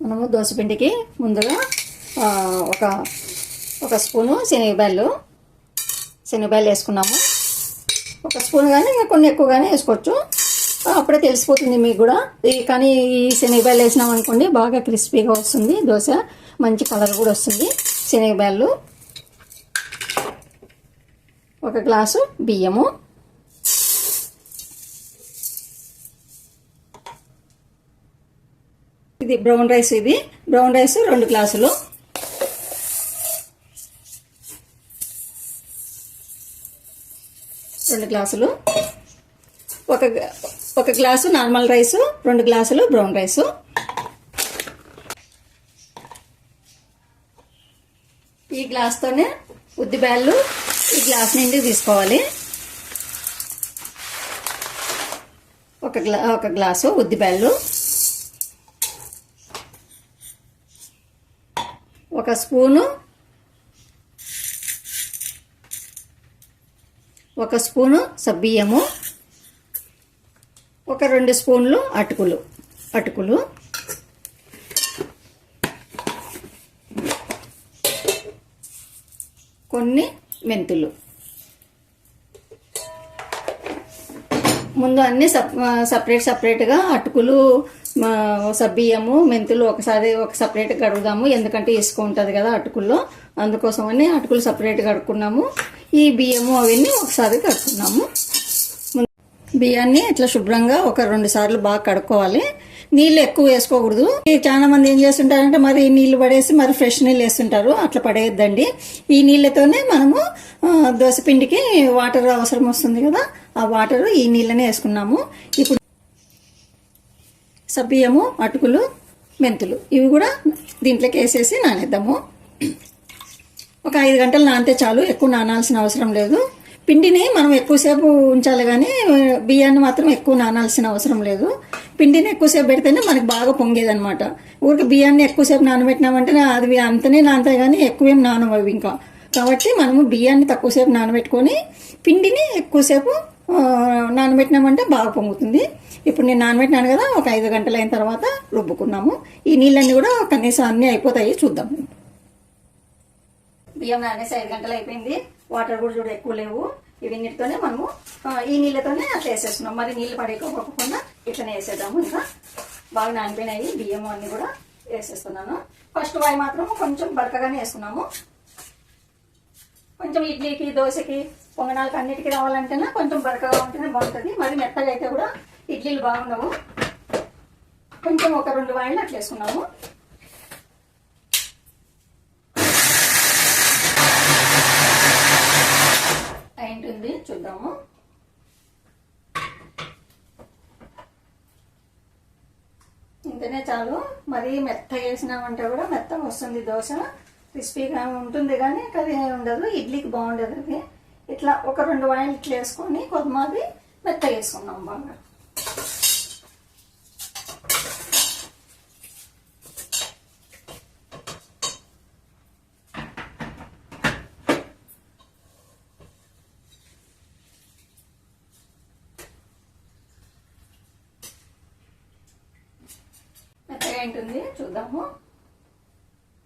మనము దోసపిండికి ముందుగా ఒక ఒక స్పూను శనగబ్యాళ్ళు వేసుకున్నాము. ఒక స్పూన్ కానీ ఇంకా కొన్ని ఎక్కువగానే వేసుకోవచ్చు, అప్పుడే తెలిసిపోతుంది మీకు కూడా. కానీ ఈ శనగబ్యాళ్ళు వేసినాం అనుకోండి బాగా క్రిస్పీగా వస్తుంది దోశ, మంచి కలర్ కూడా వస్తుంది. శనగబ్యాళ్ళు, ఒక గ్లాసు బియ్యము, ఇది బ్రౌన్ రైస్, ఇది బ్రౌన్ రైస్ 2 గ్లాసులు, ఒక గ్లాసు నార్మల్ రైస్, 2 గ్లాసులు బ్రౌన్ రైసు. ఈ గ్లాస్తోనే ఉద్దిబ్యాళ్ళు ఈ గ్లాస్ నిండి తీసుకోవాలి. ఒక గ్లాసు ఉద్దిబ్యాళ్ళు, ఒక స్పూను సబ్బియ్యము, ఒక 2 స్పూన్లు అటుకులు, కొన్ని మెంతులు. ముందు అన్ని సపరేట్గా అటుకులు, సబ్బియ్యము, మెంతులు ఒక సపరేట్గా కడుగుదాము, ఎందుకంటే ఇసుక ఉంటుంది కదా అటుకుల్లో, అందుకోసమని అటుకులు సపరేట్గా కడుక్కున్నాము. ఈ బియ్యము అవన్నీ ఒకసారి కడుక్కున్నాము. బియ్యాన్ని ఇట్లా శుభ్రంగా ఒక 2 సార్లు బాగా కడుక్కోవాలి. నీళ్ళు ఎక్కువ వేసుకోకూడదు. చాలా మంది ఏం చేస్తుంటారంటే మరి నీళ్లు పడేసి మరి ఫ్రెష్ నీళ్ళు వేస్తుంటారు, అట్లా పడేయద్దండి. ఈ నీళ్ళతోనే మనము దోసపిండికి వాటర్ అవసరం వస్తుంది కదా, ఆ వాటర్ ఈ నీళ్ళనే వేసుకున్నాము. ఇప్పుడు సబ్బియ్యము, అటుకులు, మెంతులు ఇవి కూడా దీంట్లోకి వేసేసి నానేద్దాము. ఒక 5 గంటలు నానితే చాలు, ఎక్కువ నానాల్సిన అవసరం లేదు. పిండిని మనం ఎక్కువసేపు ఉంచాలి కానీ బియ్యాన్ని మాత్రం ఎక్కువ నానాల్సిన అవసరం లేదు. పిండిని ఎక్కువసేపు పెడితేనే మనకి బాగా పొంగేది అనమాట. ఊరికి బియ్యాన్ని ఎక్కువసేపు నానబెట్టినామంటే అది అంతనే నానతాయి కానీ ఎక్కువేం నానవవి ఇంకా. కాబట్టి మనము బియ్యాన్ని తక్కువసేపు నానబెట్టుకొని పిండిని ఎక్కువసేపు నానబెట్టినామంటే బాగా పొంగుతుంది. ఇప్పుడు నేను నానబెట్టినాను కదా, ఒక 5 గంటలు అయిన తర్వాత రుబ్బుకున్నాము. ఈ నీళ్ళన్నీ కూడా కనీసం అన్నీ అయిపోతాయి, చూద్దాం. బియ్యం నానేసి 5 గంటలు అయిపోయింది. వాటర్ కూడా చూడ ఎక్కువ లేవు. ఇవన్నిటితోనే మనము ఈ నీళ్ళతోనే అట్లా వేసేస్తున్నాం. మరి నీళ్ళు పడేకోకుండా ఇట్లనే వేసేద్దాము. ఇంకా బాగా నానిపోయినాయి బియ్యం అన్నీ కూడా వేసేస్తున్నాను. ఫస్ట్ వాయి మాత్రం కొంచెం బరకగానే వేసుకున్నాము. కొంచెం ఇడ్లీకి, దోశకి, పొంగనాలకి అన్నిటికీ రావాలంటేనే కొంచెం బరకగా ఉంటేనే బాగుంటుంది. మరి మెత్తగా అయితే కూడా ఇడ్లీలు బాగుండవు. కొంచెం ఒక 2 వాయిలు అట్లా వేసుకున్నాము. అయింటుంది, చూద్దాము. ఇంతనే చాలు. మరి మెత్తగా వేసినామంటే కూడా మెత్తగా వస్తుంది దోశ, క్రిస్పీగా ఉంటుంది కానీ అది ఉండదు, ఇడ్లీకి బాగుండదు అది. ఇట్లా ఒక 2 వాయిలు ఇట్లా వేసుకొని కొద్దిమాది మెత్తగా వేసుకున్నాం బాగా. మెత్తగా ఉంటుంది, చూద్దాము.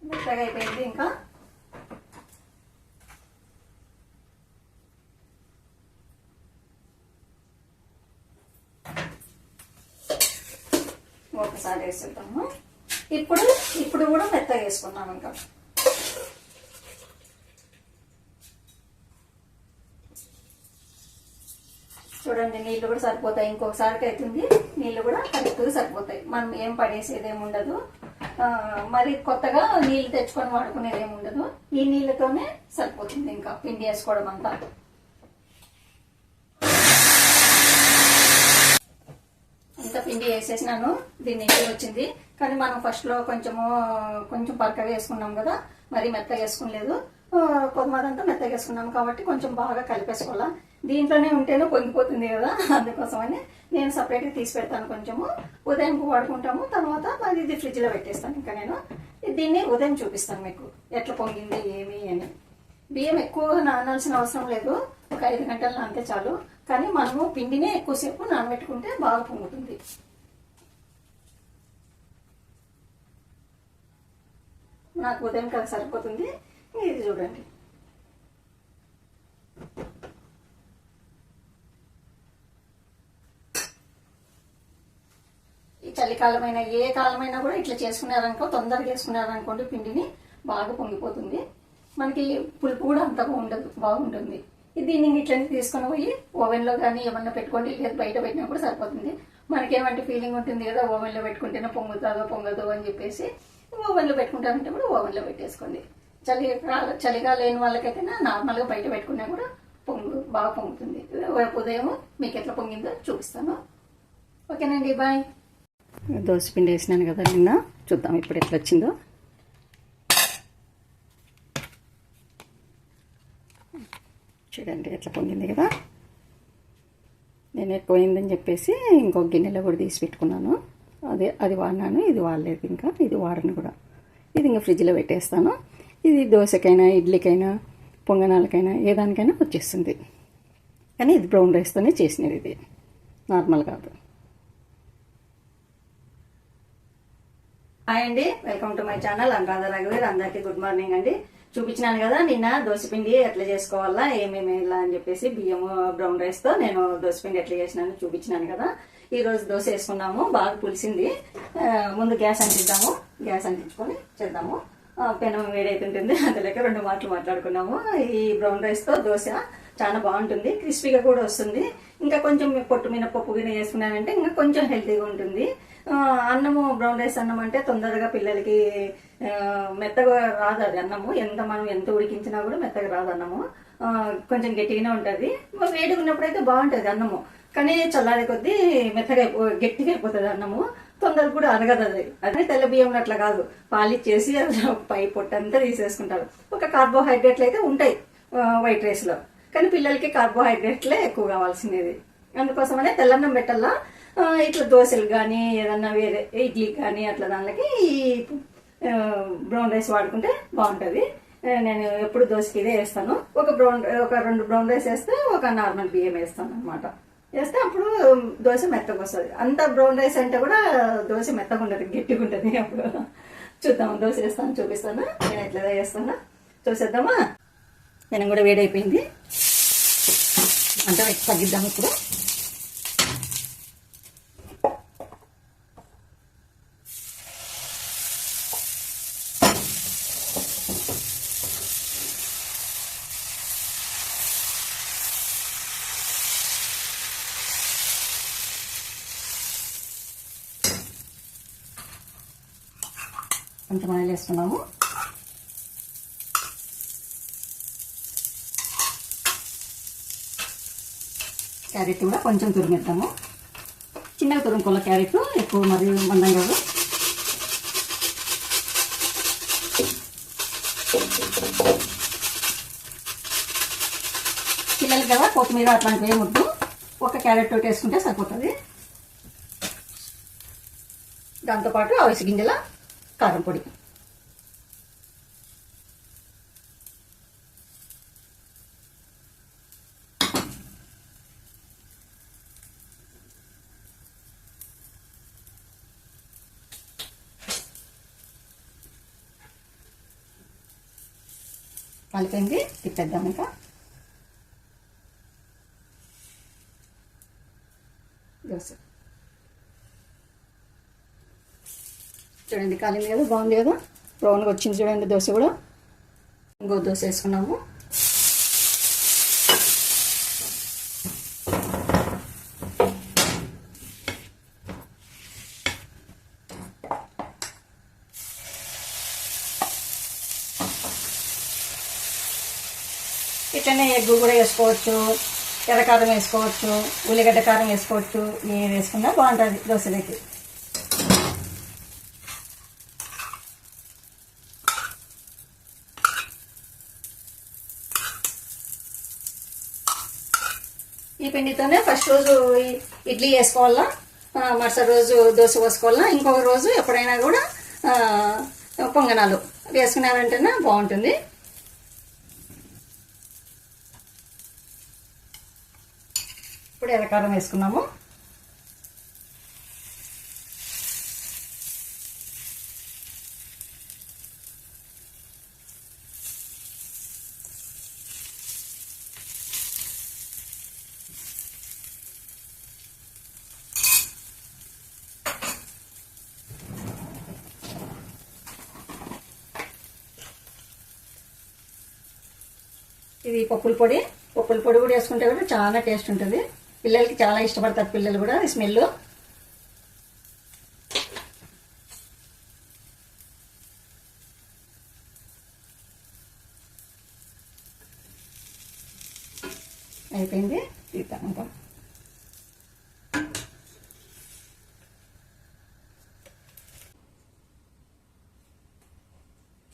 మెత్తగా అయిపోయింది. ఇంకా ఒకసారి వేసుకుంటాము. ఇప్పుడు కూడా మెత్తగా వేసుకున్నాము. ఇంకా చూడండి, నీళ్ళు కూడా సరిపోతాయి. ఇంకొకసారికి అవుతుంది, నీళ్ళు కూడా కరెక్ట్గా సరిపోతాయి. మనం ఏం పడేసేది ఏమి ఉండదు, మరి కొత్తగా నీళ్ళు తెచ్చుకొని వాడుకునేది ఏమి ఉండదు. ఈ నీళ్ళతోనే సరిపోతుంది ఇంకా పిండి వేసుకోవడం అంతా. అంత పిండి వేసేసినాను, దీన్ని ఇంటికి వచ్చింది. కానీ మనం ఫస్ట్లో కొంచెం పరకగా వేసుకున్నాం కదా, మరి మెత్తగా వేసుకునలేదు. కొద్దిమంతా మెత్తగా వేసుకున్నాము కాబట్టి కొంచెం బాగా కలిపేసుకోవాలా. దీంట్లోనే ఉంటేనే పొంగిపోతుంది కదా, అందుకోసమని నేను సపరేట్గా తీసి పెడతాను. కొంచెము ఉదయం వాడుకుంటాము, తర్వాత మరి ఇది ఫ్రిడ్జ్లో పెట్టేస్తాను. ఇంకా నేను దీన్ని ఉదయం చూపిస్తాను మీకు ఎట్లా పొంగింది ఏమి అని. బియ్యం ఎక్కువ నానాల్సిన అవసరం లేదు, ఒక 5 గంటలు నానితే చాలు. కానీ మనము పిండినే ఎక్కువసేపు నానబెట్టుకుంటే బాగా పొంగుతుంది. నాకు ఉదయం కదా సరిపోతుంది. ఇది చూడండి. ఈ చలికాలమైన ఏ కాలమైనా కూడా ఇట్లా చేసుకున్నారనుకో, తొందరగా చేసుకున్నారనుకోండి పిండిని బాగా పొంగిపోతుంది. మనకి పులుపు కూడా అంతగా ఉండదు, బాగుంటుంది. దీన్ని ఇట్లనే తీసుకొని పోయి ఓవెన్లో కానీ ఏమన్నా పెట్టుకోండి, లేదా బయట పెట్టినా కూడా సరిపోతుంది. మనకేమంటే ఫీలింగ్ ఉంటుంది కదా, ఓవెన్లో పెట్టుకుంటేనే పొంగుతుందో పొంగదో అని చెప్పేసి ఓవెన్లో పెట్టుకుంటామంటే కూడా ఓవెన్లో పెట్టేసుకోండి. చలిగా లేని వాళ్ళకైతే నార్మల్గా బయట పెట్టుకున్నా కూడా బాగా పొంగుతుంది. ఉదయం మీకు ఎట్లా పొంగిందో చూపిస్తాను. ఓకేనండి, బాయ్. దోశ పిండి వేసినాను కదా నిన్న, చూద్దాం ఇప్పుడు ఎట్లా వచ్చిందో. చూడండి ఎట్లా పొంగింది కదా. నేను ఎక్కువైందని చెప్పేసి ఇంకొక గిన్నెలో కూడా తీసి పెట్టుకున్నాను. అది వాడినాను, ఇది వాడలేదు, ఇంకా ఇది వాడను కూడా. ఇది ఇంకా ఫ్రిడ్జ్లో పెట్టేస్తాను. ఇది దోశకైనా, ఇడ్లీకైనా, పొంగనాలకైనా ఏ దానికైనా వచ్చేస్తుంది. కానీ ఇది బ్రౌన్ రైస్తోనే చేసినది, ఇది నార్మల్ కాదు. హాయ్ అండి, welcome to my channel Anuradha రఘువీర్. అందరికీ గుడ్ మార్నింగ్ అండి. చూపించినాను కదా నిన్న దోశపిండి ఎట్లా చేసుకోవాలా, ఏమేమి ఇలా అని చెప్పేసి బియ్యము బ్రౌన్ రైస్తో నేను దోశపిండి ఎట్లా చేసినాను చూపించినాను కదా. ఈరోజు దోశ వేసుకున్నాము, బాగా పులిసింది. ముందు గ్యాస్ అంటిద్దాము, గ్యాస్ అంటించుకొని చేద్దాము. పెనం వేడైతుంటుంది, అందులోకి 2 మాటలు మాట్లాడుకున్నాము. ఈ బ్రౌన్ రైస్తో దోశ చాలా బాగుంటుంది, క్రిస్పీగా కూడా వస్తుంది. ఇంకా కొంచెం పొట్టు మినపప్పు గిన్నె వేసుకున్నానంటే ఇంకా కొంచెం హెల్తీగా ఉంటుంది. అన్నము బ్రౌన్ రైస్ అన్నం అంటే తొందరగా పిల్లలకి మెత్తగా రాదు అది అన్నము. మనం ఎంత ఉడికించినా కూడా మెత్తగా రాదు అన్నము, కొంచెం గట్టిగానే ఉంటుంది. వేడిగా ఉన్నప్పుడైతే బాగుంటుంది అన్నము, కానీ చల్లారే కొద్దీ మెత్తగా గట్టిగా అయిపోతుంది అన్నము, తొందరగా కూడా అరగదు. అదే తెల్ల బియ్యం అట్లా కాదు, పాలిచ్చేసి పై పొట్టంతా తీసేసుకుంటారు. ఒక కార్బోహైడ్రేట్లు అయితే ఉంటాయి వైట్ రైస్లో, కానీ పిల్లలకి కార్బోహైడ్రేట్లే ఎక్కువ కావాల్సినది. అందుకోసమనే తెల్లన్నం పెట్టాలా. ఇట్లా దోశలు కానీ ఏదన్నా వేరే ఇడ్లీ కానీ అట్లా దానికి ఈ బ్రౌన్ రైస్ వాడుకుంటే బాగుంటుంది. నేను ఎప్పుడు దోశకి ఇదే వేస్తాను. ఒక 2 బ్రౌన్ రైస్ వేస్తే ఒక నార్మల్ బియ్యం వేస్తాను అనమాట. వేస్తే అప్పుడు దోశ మెత్తగా వస్తుంది. అంత బ్రౌన్ రైస్ అంటే కూడా దోశ మెత్తగా ఉంటుంది, గట్టిగా ఉంటుంది. అప్పుడు చూద్దాం, దోశ వేస్తాను, చూపిస్తాను నేను ఎట్లా వేస్తాను, చూసేద్దామా. నేను కూడా వేడైపోయింది, అంటే తగ్గిద్దాం ఇప్పుడు. కొంచెం ఆయిల్ వేస్తున్నాము. క్యారెట్ కూడా కొంచెం తురిమేద్దాము. చిన్నగా తురుముకోవాలి క్యారెట్, ఎక్కువ మరి మందం కాదు. పిల్లలకి కదా కొత్తిమీర అట్లాంటివి ఏమొద్దు, ఒక క్యారెట్ తోటి వేసుకుంటే సరిపోతుంది. దాంతోపాటు అవిసె గింజల కారం పొడి, కలిపింది తిప్పేద్దాం. ఇంకా దోశ చూడండి కాలింది కదా, బాగుంది కదా, బ్రౌన్గా వచ్చింది చూడండి దోశ కూడా. ఇంకో దోశ వేసుకున్నాము. ఇట్లనే ఎగ్గు కూడా వేసుకోవచ్చు, ఎర్రకారం వేసుకోవచ్చు, ఉల్లిగడ్డ కారం వేసుకోవచ్చు, ఏది వేసుకున్నా బాగుంటుంది దోశలకి. ఈ పిండితోనే ఫస్ట్ రోజు ఇడ్లీ వేసుకోవాలా, మరుసటి రోజు దోశ పోసుకోవాలా, ఇంకొక రోజు ఎప్పుడైనా కూడా పొంగనాలు వేసుకున్నారంటేనే బాగుంటుంది. ఇప్పుడు ఎర్రకారం వేసుకున్నాము. ఇది పప్పుల పొడి కూడా వేసుకుంటే కూడా చాలా టేస్ట్ ఉంటుంది. పిల్లలకి చాలా ఇష్టపడతారు పిల్లలు కూడా ఈ స్మెల్. అయిపోయింది, తీద్దాం ఇంకా.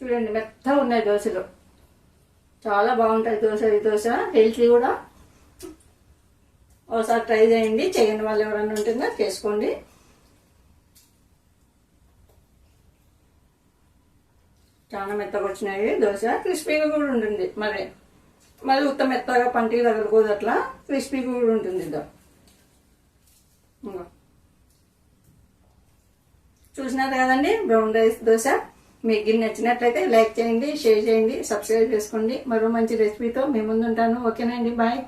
చూడండి మెత్తగా ఉన్నాయి దోశలు, చాలా బాగుంటుంది దోశ. ఈ దోశ హెల్తీ కూడా. ఒకసారి ట్రై చేయండి, చేయని వాళ్ళు ఎవరైనా ఉంటుందో చేసుకోండి. చాలా మెత్తగా వచ్చినాయి దోశ, క్రిస్పీగా కూడా ఉంటుంది. మరి ఉత్త మెత్తగా పంటికి తగలకూడదు, అట్లా క్రిస్పీగా కూడా ఉంటుంది. చూసినారు కదండి బ్రౌన్ రైస్ దోశ. మీకు నచ్చినట్లయితే లైక్ చేయండి, షేర్ చేయండి, సబ్స్క్రైబ్ చేసుకోండి. మరో మంచి రెసిపీతో మీ ముందు ఉంటాను. ఓకేనండి, బాయ్.